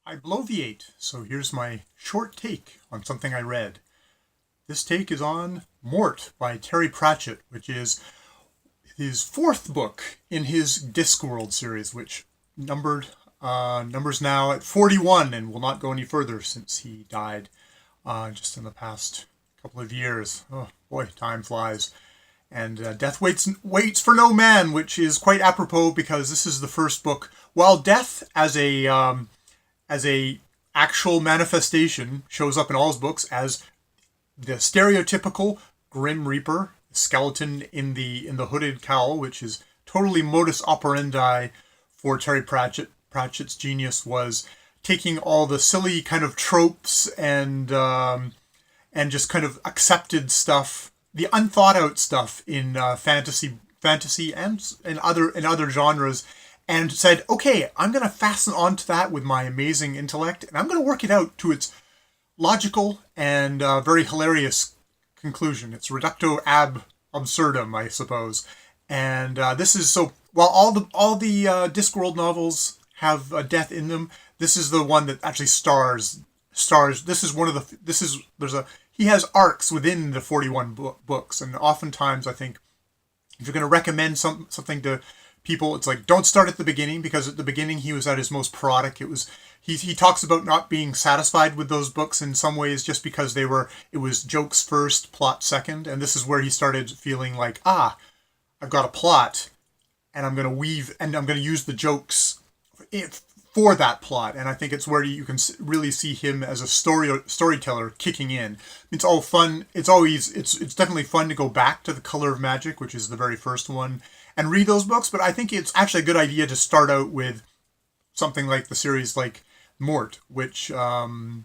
I bloviate, so here's my short take on something I read. This take is on MORT by Terry Pratchett, which is his fourth book in his Discworld series, which numbers now at 41 and will not go any further since he died just in the past couple of years. Oh boy, time flies. And Death waits for no man, which is quite apropos because this is the first book. While Death as a actual manifestation shows up in all his books as the stereotypical Grim Reaper, skeleton in the hooded cowl, which is totally modus operandi for Terry Pratchett. Pratchett's genius was taking all the silly kind of tropes and just kind of accepted stuff, the unthought out stuff in fantasy and in other genres, and said, okay, I'm going to fasten onto that with my amazing intellect, and I'm going to work it out to its logical and very hilarious conclusion. It's reducto ab absurdum, I suppose. And this is so. While all the Discworld novels have death in them, this is the one that actually stars. This is one of the. He has arcs within the 41 books, and oftentimes I think if you're going to recommend something to people, it's like, don't start at the beginning, because at the beginning he was at his most parodic. He talks about not being satisfied with those books in some ways just because it was jokes first, plot second, and this is where he started feeling like, I've got a plot, and I'm going to weave, and I'm going to use the jokes for that plot. And I think it's where you can really see him as a storyteller kicking in. It's all fun. It's definitely fun to go back to The Color of Magic, which is the very first one, and read those books. But I think it's actually a good idea to start out with something like the series like MORT, which, the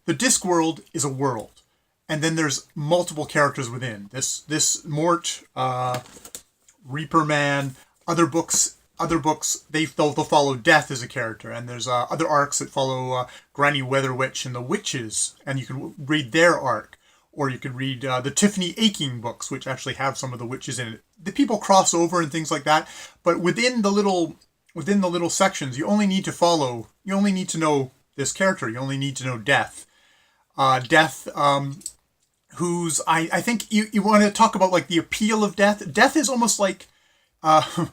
Discworld is a world. And then there's multiple characters within. This MORT, Reaper Man, other books, they'll follow Death as a character, and there's other arcs that follow Granny Weather Witch and the Witches, and you can read their arc, or you could read the Tiffany Aching books, which actually have some of the witches in it. The people cross over and things like that, but within the little sections, you only need to know this character. You only need to know Death. Death, who's I think you want to talk about like the appeal of Death. Death is almost like to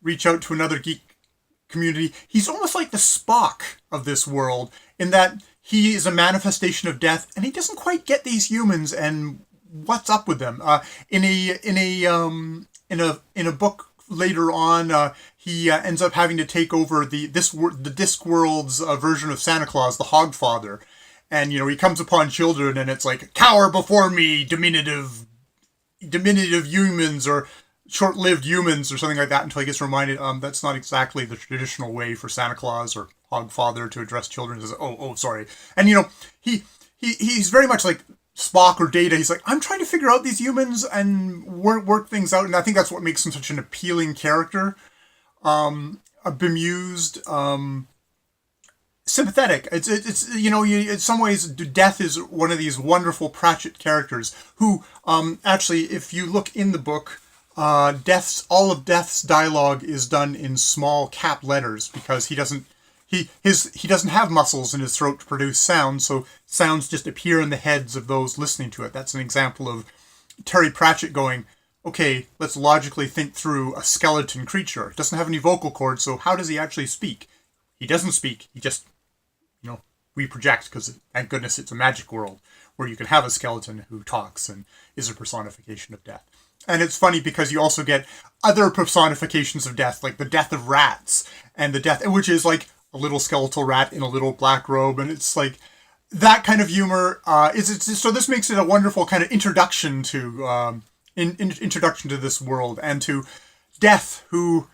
reach out to another geek community. He's almost like the Spock of this world, in that he is a manifestation of Death, and he doesn't quite get these humans and what's up with them. In a book later on, he ends up having to take over the Discworld's version of Santa Claus, the Hogfather, and he comes upon children, and it's like, cower before me, diminutive humans, or short-lived humans, or something like that, until he gets reminded that's not exactly the traditional way for Santa Claus or Hogfather to address children. As sorry. And he's very much like Spock or Data. He's like, I'm trying to figure out these humans and work things out, and I think that's what makes him such an appealing character. A bemused, sympathetic. It's in some ways, Death is one of these wonderful Pratchett characters who actually, if you look in the book, all of Death's dialogue is done in small cap letters, because he doesn't have muscles in his throat to produce sound, so sounds just appear in the heads of those listening to it. That's an example of Terry Pratchett going, okay, let's logically think through a skeleton creature. It doesn't have any vocal cords, so how does he actually speak? He doesn't speak. He just, we project, because thank goodness it's a magic world where you can have a skeleton who talks and is a personification of Death. And it's funny because you also get other personifications of Death, like the Death of Rats, and the Death, which is like a little skeletal rat in a little black robe, and it's like that kind of humor. So this makes it a wonderful kind of introduction to introduction to this world, and to Death, who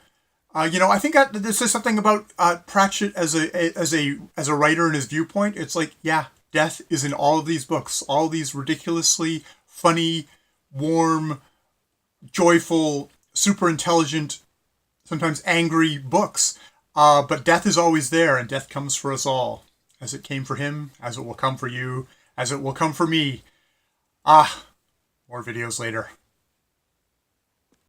I think this is something about Pratchett as a writer and his viewpoint. It's like, yeah, Death is in all of these books, all these ridiculously funny, warm, joyful, super intelligent, sometimes angry books. But Death is always there, and Death comes for us all, as it came for him, as it will come for you, as it will come for me. More videos later.